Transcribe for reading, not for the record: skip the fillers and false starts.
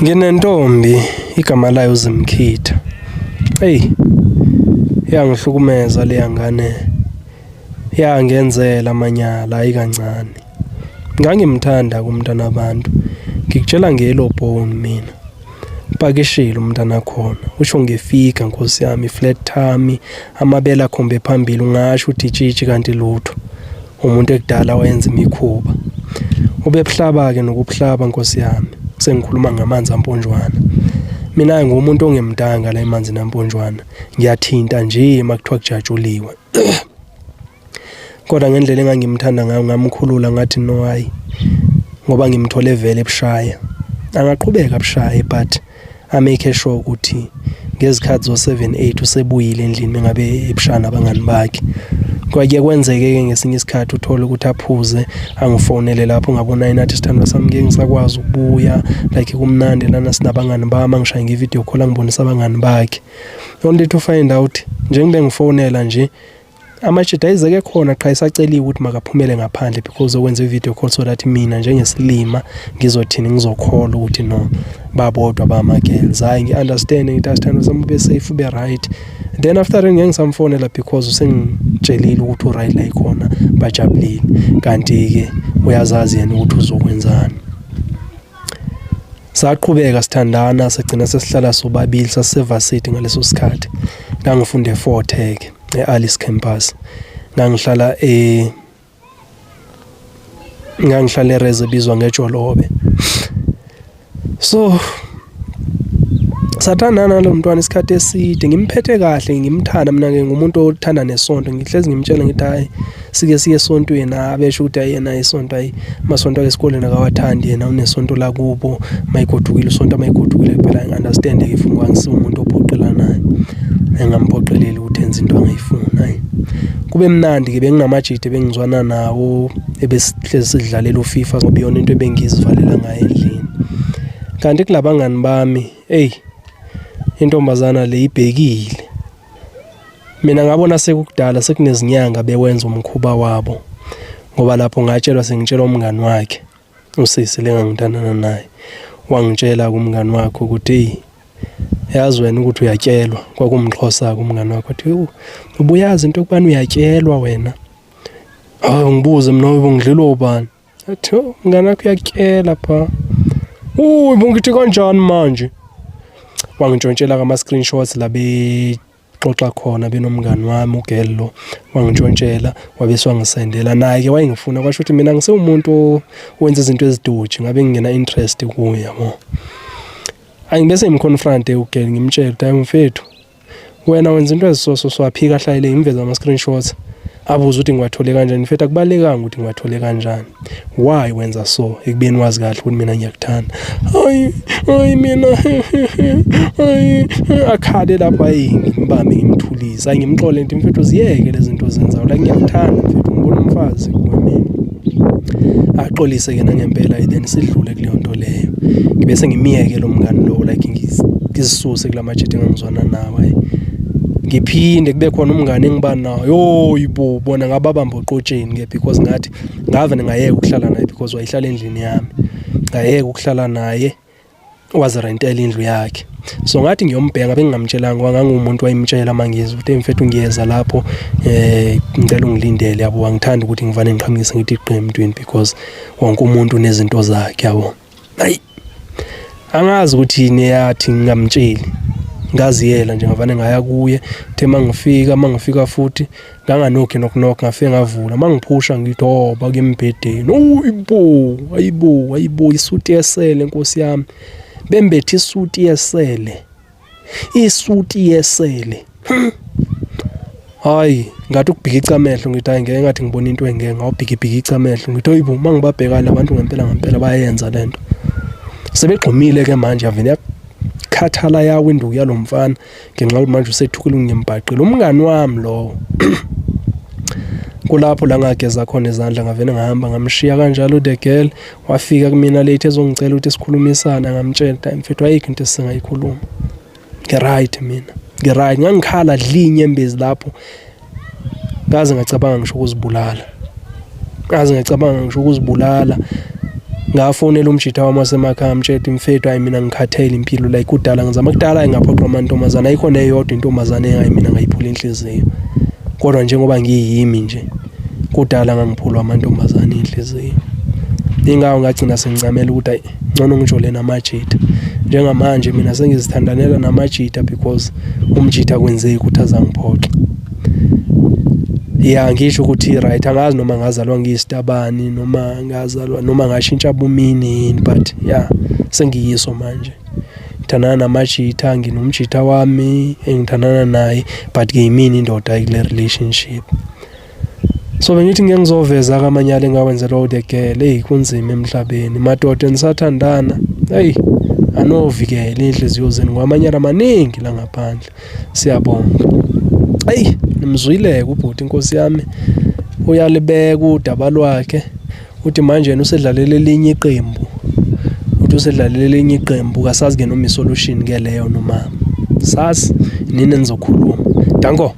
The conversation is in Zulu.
Nginentombi igama layo uZimkhitha. Hey, yangihlukumeza le ngane. Yangenzela amanyala ayikancane. Ngangimthanda kumntana abantu. Ngikutshela ngelobhoni mina. Pakishile umntana khona. Usho ngefika Nkosi yami flat tummy, amabele akhombe phambili ungasho uthi tshitshi kanti lutho. Umuntu ekudala wayenza imikhuba. Ubebuhlaba ke nokubuhlaba Nkosi yami. Sengikhuluma ngamanzi amponjwana. Mina ngumuntu ongemdanga la emanzi namponjwana. Ngiyathinta nje makuthiwa kujatshuliwe. Kodwa ngendlela engangimthanda ngayo ngamkhulula ngathi no hayi. Ngoba ngimthole vele ebushaya. Angaqhubeka ebushaya but amake sure ukuthi ngezikhathi zo7-8 usebuyile endlini mengabe ebushana abangani bakhe. Kwaye kwenzeke ke ngesinye isikhathi uthola ukuthi aphuze angifonele lapho ngabona inathi sithandwa sami ngeke ngisakwazi ukubuya like kumnandi lana sinabangani bami ngishaya ngevideo call ngibonisa abangani bakhe. Only to find out njengoba ngifonela nje amajida ayizeke khona qha isaceliwe ukuthi makaphumele ngaphandle because okwenza ivideo call so that mina njengesilima ngizothini ngizokhola ukuthi no babodwa bama-girls. Hayi ngi-understand ngithi asithandwa sami ube safe ube right. Then after ngeke ngisamfonela because usengitshelile ukuthi u-right la ikhona bajabulile. Kanti-ke uyazazi yena ukuthi uzokwenzani. Saqhubeka sithandana sagcina sesihlala sobabili saseva-city ngaleso sikhathi. Ngangifunda e-Fort Hare e-Alice campus. Ngangihlala ereze bizwa ngejolobe. So sathandana lo mntwana isikhathi eside ngimphethe kahle ngimthanda mina ke ngumuntu othanda nesonto ngihlezi ngimtshela ngithi hayi sike siye esontweni abesho ukuthi ayena isonto ayi masonto esikoleni akawathandi yena unesonto la kubo mayigodukile usonto mayigodukile phela ngi-understand ke futhi ngangisiwe umuntu ophoqelanayo engamphoqeleli ukuthi enze into angayifuna hayi kube mnandi ke benginamajide bengizwana nawo ebesihlezi sidlalela uFIFA ngoba yona into ebengizivalela ngayo endlini. Kanti kulabangani bami intombazana le ibhekile. Mina ngabona sekukudala sekunezinyanga bewenza umkhuba wabo. Ngoba lapho ngatshelwa sengitshela umngani wakhe usisi lengangithandana naye. Wangitshela kumngani wakhe ukuthi yazi wena ukuthi uyatshelwa kwakumxhosa kumngani wakhe uthi ubuyazi into kubani uyatshelwa wena. Hayi ngibuze mina ubungidlilo ubani. Athi umngani wakhe uyakutshela pha. Bungithi kanjani manje? Wangitshontshela kama-screenshots la bexoxa khona benomngani wami ugirl lo wangitshontshela wabeswangisendela naye ke wayengifuna kwasho ukuthi mina ngisewumuntu owenza izinto ezidoji ngabe ngingena interest kuye yabo. Angibese ngimconfront ugirl ngimtshela ukuthi hayi mfethu wena wenza into ezisoso swaphika hlayile ngimveza ama-screenshots abuza ukuthi ngiwathole kanjani mfethu akubalekanga ukuthi ngiwathole kanjani. Why wenza so ekubeni wazi kahle ukuthi mina ngiyakuthanda. Hayi mina akhale lapha ngimbambe ngimthulisa ngimxole nti mfethu ziyeke lezi zinto zenzayo la ngiyakuthanda mfethu ngibona umfazi kumina. Axolise ke nangempela then sidlule kuleyo nto leyo. Ngibese ngimiyeke lo mngani lo like ngizisuse kulamajide engangizwana nawe. Ngiphinde kube khona umngane engibani nayo yibo bona ngababamba oqotsheni ke because ngathi ngave ngayeka ukuhlala naye because wayihlala endlini yami. Ngayeka ukuhlala naye wazirentela indlu yakhe. So ngathi ngiyombheka bengingamtshelanga wangangumuntu wayimtshela mangizwe ukuthi mfethu ngiyeza lapho ngicela ungilindele yabo wangithanda ukuthi ngivane ngiqhamukise ngithi iqemntweni because wonke umuntu unezinto zakhe yabo. Hayi angazi ukuthi yini yathi ngingamtsheli. Ngaziyela nje ngavane ngaya kuye the mangifika futhi nganganokhi noknok ngafike ngavula mangiphusha ngithi hoba kembhedeni ayibo isuti yesele Nkosi yami bembethe isuti yesele hayi ngathi ukubhikisa amehlo ngithi hayi ngeke ngathi ngibona into engeke ngawubhikibhikisa amehlo ngithi hoyibo mangibabheka labantu ngempela bayenza lento sebegqumile ke manje avene khathala yawo induku yalomfana ngenxa ukuthi manje usethukile ngiyembhaqile umngani wami lo kulapho la ngageza khona izandla ngavene ngahamba ngamshiya kanjalo the girl wafika kumina late ezongicela ukuthi sikhulumisana ngamtshela mfethu ayikho into esingayikhuluma ngeright mina ngeright ngangikhala dlinye embezi lapho ngaze ngacabanga ngisho ukuzibulala ngafonela umjita wami wasemakhaya mtshela mfethu hayi mina ngikhathele impilo la kudala ngizama kudala engaphoqwa amantombazana ayikho neyodwa intombazane engayi mina ngayiphula inhliziyo kodwa njengoba ngiyimi nje kudala ngangiphulwa amantombazane inhliziyo ingawo ngagcina sengincamela ukuthi hayi ngcono ngijole namajita njengamanje mina sengizithandanela namajita because umjita kwenzeki ukuthi azangiphoxa ngisho ukuthi right angazi noma ngazalwa ngiyisitabani noma ngashintsha bumini but sengiyiso manje ngithandana namajita nginomjita wami engithandana naye but ke yimini indoda ayikule relationship so bengithi ngeke ngizoveza kamanyala engawenzelwa ude girl kunzima emhlabeni madoda enisathandana anovikela inhliziyo zenu kwamanyala amaningi la ngaphandle siyabonga nimzwile ubhuti inkosi yami uyalibeka udaba lwakhe uthi manje yena usedlalela elinye iqembu kasazi ke noma isolution ke leyo noma sasi nini nizokhuluma danko